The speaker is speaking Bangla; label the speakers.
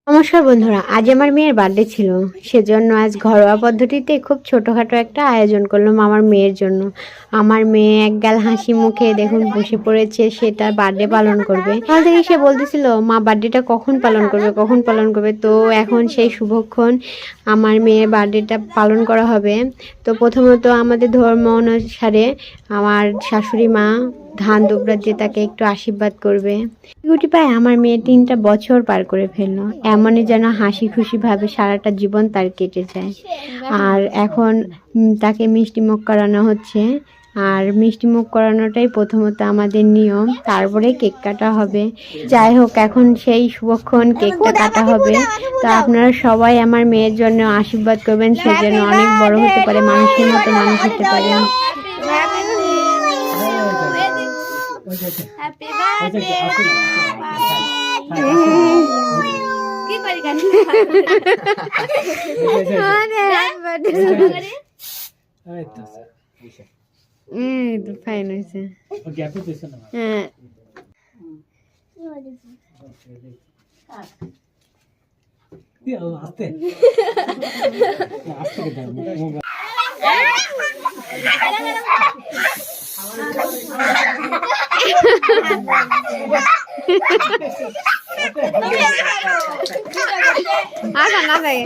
Speaker 1: নমস্কার বন্ধুরা, আজ আমার মেয়ের বার্থডে ছিল। সেজন্য আজ ঘরোয়া পদ্ধতিতে খুব ছোটোখাটো একটা আয়োজন করলাম আমার মেয়ের জন্য। আমার মেয়ে একগাল হাসি মুখে দেখুন বসে পড়েছে, সে তার বার্থডে পালন করবে। কাল থেকে সে বলতেছিল মা বার্থডেটা কখন পালন করবে, কখন পালন করবে। তো এখন সেই শুভক্ষণ, আমার মেয়ের বার্থডেটা পালন করা হবে। তো প্রথমত আমাদের ধর্ম অনুসারে আমার শাশুড়ি মা ধান দুবরা দিয়ে তাকে একটু আশীর্বাদ করবে। গুটি পায় আমার মেয়ে 3টা বছর পার করে ফেললো, এমনই যেন হাসি খুশি ভাবে সারাটা জীবন তার কেটে যায়। আর এখন তাকে মিষ্টি মুখ করানো হচ্ছে। আর মিষ্টি মুখ করানোটাই প্রথমত আমাদের নিয়ম, তারপরে কেক কাটা হবে। যাই হোক, এখন সেই শুভক্ষণ কেকটা কাটা হবে। তো আপনারা সবাই আমার মেয়ের জন্য আশীর্বাদ করবেন, সে যেন অনেক বড় হতে পারে, মানুষের মতো মানুষ হতে পারে।
Speaker 2: হ্যাপি বার্থডে কি করি গানি
Speaker 1: তো ফাইন হয়েছে। হ্যাঁ আচ্ছা না থাকে